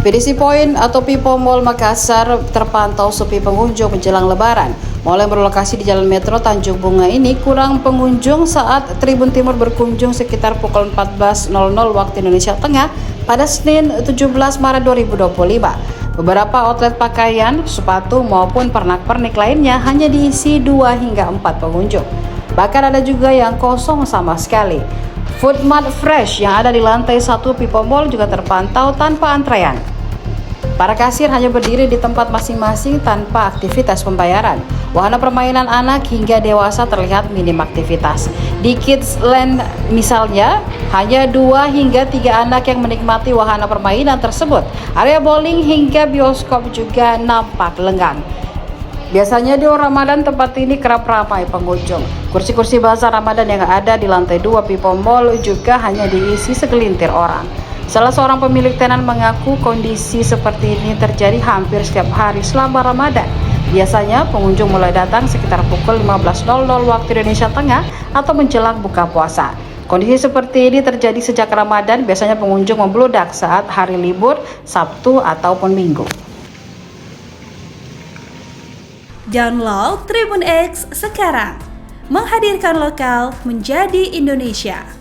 PDC Point atau People Mall Makassar terpantau sepi pengunjung menjelang Lebaran. Mall yang berlokasi di Jalan Metro Tanjung Bunga ini kurang pengunjung saat Tribun Timur berkunjung sekitar pukul 14.00 waktu Indonesia Tengah pada Senin 17 Maret 2025. Beberapa outlet pakaian, sepatu maupun pernak-pernik lainnya hanya diisi 2 hingga 4 pengunjung. Bahkan ada juga yang kosong sama sekali. Food Mart Fresh yang ada di lantai 1 People Mall juga terpantau tanpa antrean. Para kasir hanya berdiri di tempat masing-masing tanpa aktivitas pembayaran. Wahana permainan anak hingga dewasa terlihat minim aktivitas. Di Kids Land misalnya, hanya 2 hingga 3 anak yang menikmati wahana permainan tersebut. Area bowling hingga bioskop juga nampak lengang. Biasanya di Ramadan tempat ini kerap ramai pengunjung. Kursi-kursi bazar Ramadan yang ada di lantai 2 People Mall juga hanya diisi segelintir orang. Salah seorang pemilik tenan mengaku kondisi seperti ini terjadi hampir setiap hari selama Ramadan. Biasanya pengunjung mulai datang sekitar pukul 15.00 waktu Indonesia Tengah atau menjelang buka puasa. Kondisi seperti ini terjadi sejak Ramadan, biasanya pengunjung membludak saat hari libur, Sabtu ataupun Minggu. Download Tribun X sekarang, menghadirkan lokal menjadi Indonesia.